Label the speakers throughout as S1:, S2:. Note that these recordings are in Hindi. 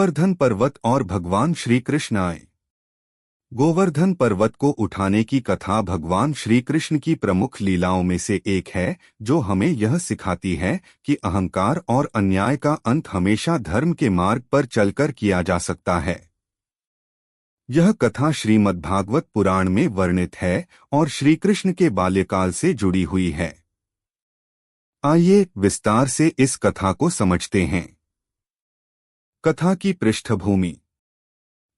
S1: गोवर्धन पर्वत और भगवान श्री कृष्ण आए। गोवर्धन पर्वत को उठाने की कथा भगवान श्री कृष्ण की प्रमुख लीलाओं में से एक है, जो हमें यह सिखाती है कि अहंकार और अन्याय का अंत हमेशा धर्म के मार्ग पर चलकर किया जा सकता है। यह कथा श्रीमद्भागवत पुराण में वर्णित है और श्री कृष्ण के बाल्यकाल से जुड़ी हुई है। आइए विस्तार से इस कथा को समझते हैं। कथा की पृष्ठभूमि।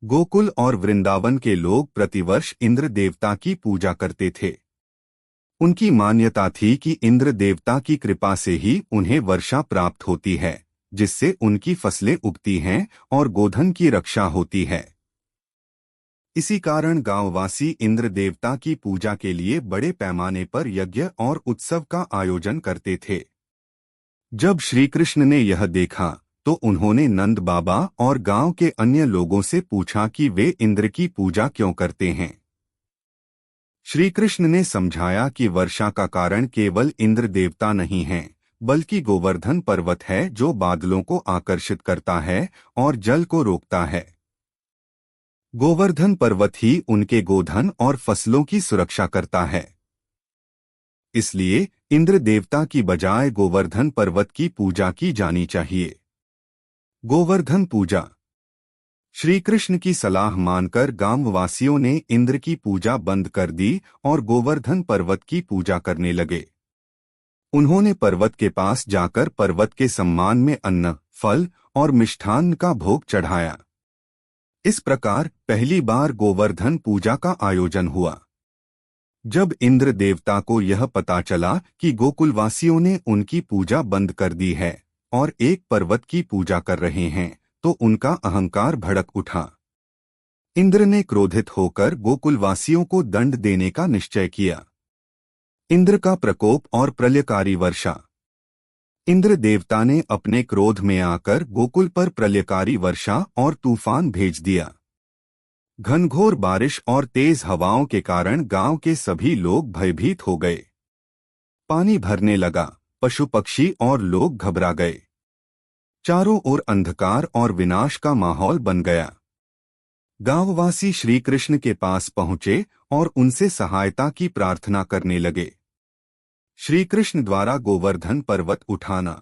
S1: गोकुल और वृंदावन के लोग प्रतिवर्ष इंद्र देवता की पूजा करते थे। उनकी मान्यता थी कि इंद्र देवता की कृपा से ही उन्हें वर्षा प्राप्त होती है, जिससे उनकी फसलें उगती हैं और गोधन की रक्षा होती है। इसी कारण गांववासी इंद्र देवता की पूजा के लिए बड़े पैमाने पर यज्ञ और उत्सव का आयोजन करते थे। जब श्री कृष्ण ने यह देखा तो उन्होंने नंद बाबा और गांव के अन्य लोगों से पूछा कि वे इंद्र की पूजा क्यों करते हैं। श्री कृष्ण ने समझाया कि वर्षा का कारण केवल इंद्र देवता नहीं है, बल्कि गोवर्धन पर्वत है, जो बादलों को आकर्षित करता है और जल को रोकता है। गोवर्धन पर्वत ही उनके गोधन और फसलों की सुरक्षा करता है। इसलिए इंद्र देवता की बजाय गोवर्धन पर्वत की पूजा की जानी चाहिए। गोवर्धन पूजा। श्री कृष्ण की सलाह मानकर गांववासियों ने इंद्र की पूजा बंद कर दी और गोवर्धन पर्वत की पूजा करने लगे। उन्होंने पर्वत के पास जाकर पर्वत के सम्मान में अन्न, फल और मिष्ठान्न का भोग चढ़ाया। इस प्रकार पहली बार गोवर्धन पूजा का आयोजन हुआ। जब इंद्र देवता को यह पता चला कि गोकुलवासियों ने उनकी पूजा बंद कर दी है और एक पर्वत की पूजा कर रहे हैं, तो उनका अहंकार भड़क उठा। इंद्र ने क्रोधित होकर गोकुलवासियों को दंड देने का निश्चय किया। इंद्र का प्रकोप और प्रलयकारी वर्षा। इंद्र देवता ने अपने क्रोध में आकर गोकुल पर प्रलयकारी वर्षा और तूफान भेज दिया। घनघोर बारिश और तेज हवाओं के कारण गांव के सभी लोग भयभीत हो गए। पानी भरने लगा, पशु पक्षी और लोग घबरा गए। चारों ओर अंधकार और विनाश का माहौल बन गया। गांववासी श्री कृष्ण के पास पहुंचे और उनसे सहायता की प्रार्थना करने लगे। श्री कृष्ण द्वारा गोवर्धन पर्वत उठाना।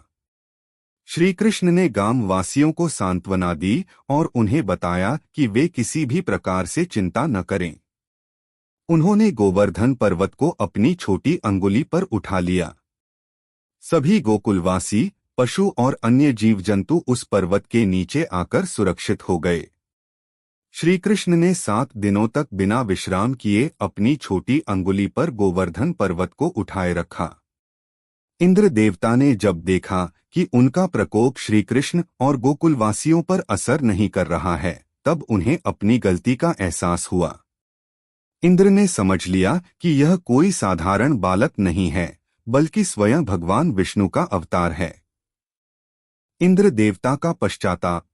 S1: श्री कृष्ण ने गांववासियों को सांत्वना दी और उन्हें बताया कि वे किसी भी प्रकार से चिंता न करें। उन्होंने गोवर्धन पर्वत को अपनी छोटी अंगुली पर उठा लिया। सभी गोकुलवासी, पशु और अन्य जीव जंतु उस पर्वत के नीचे आकर सुरक्षित हो गए। श्री कृष्ण ने 7 दिनों तक बिना विश्राम किए अपनी छोटी अंगुली पर गोवर्धन पर्वत को उठाए रखा। इंद्र देवता ने जब देखा कि उनका प्रकोप श्री कृष्ण और गोकुलवासियों पर असर नहीं कर रहा है, तब उन्हें अपनी गलती का एहसास हुआ। इंद्र ने समझ लिया कि यह कोई साधारण बालक नहीं है, बल्कि स्वयं भगवान विष्णु का अवतार है। इंद्र देवता का पश्चाताप।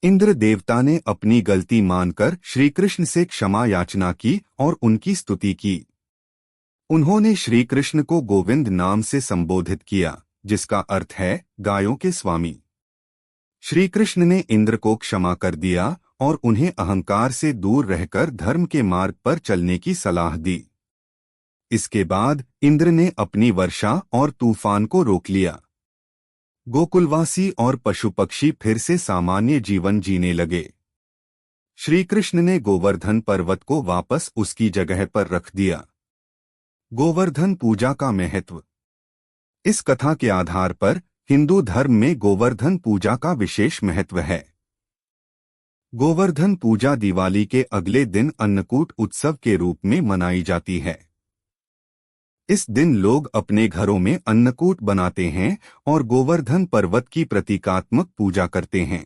S1: इंद्र देवता ने अपनी गलती मानकर श्री कृष्ण से क्षमा याचना की और उनकी स्तुति की। उन्होंने श्री कृष्ण को गोविंद नाम से संबोधित किया, जिसका अर्थ है गायों के स्वामी। श्री कृष्ण ने इंद्र को क्षमा कर दिया और उन्हें अहंकार से दूर रहकर धर्म के मार्ग पर चलने की सलाह दी। इसके बाद इंद्र ने अपनी वर्षा और तूफान को रोक लिया। गोकुलवासी और पशु पक्षी फिर से सामान्य जीवन जीने लगे। श्री कृष्ण ने गोवर्धन पर्वत को वापस उसकी जगह पर रख दिया। गोवर्धन पूजा का महत्व। इस कथा के आधार पर हिंदू धर्म में गोवर्धन पूजा का विशेष महत्व है। गोवर्धन पूजा दिवाली के अगले दिन अन्नकूट उत्सव के रूप में मनाई जाती है। इस दिन लोग अपने घरों में अन्नकूट बनाते हैं और गोवर्धन पर्वत की प्रतीकात्मक पूजा करते हैं।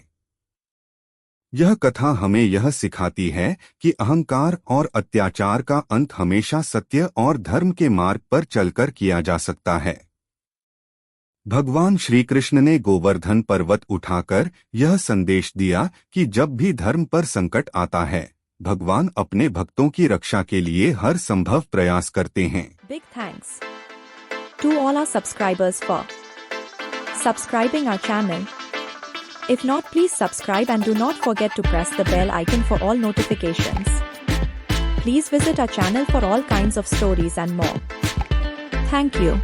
S1: यह कथा हमें यह सिखाती है कि अहंकार और अत्याचार का अंत हमेशा सत्य और धर्म के मार्ग पर चलकर किया जा सकता है। भगवान श्री कृष्ण ने गोवर्धन पर्वत उठाकर यह संदेश दिया कि जब भी धर्म पर संकट आता है, भगवान अपने भक्तों की रक्षा के लिए हर संभव प्रयास करते हैं।
S2: Big thanks to all our subscribers for subscribing our channel. If not, please subscribe and do not forget to press the bell icon for all notifications. Please visit our channel for all kinds of stories and more. Thank you.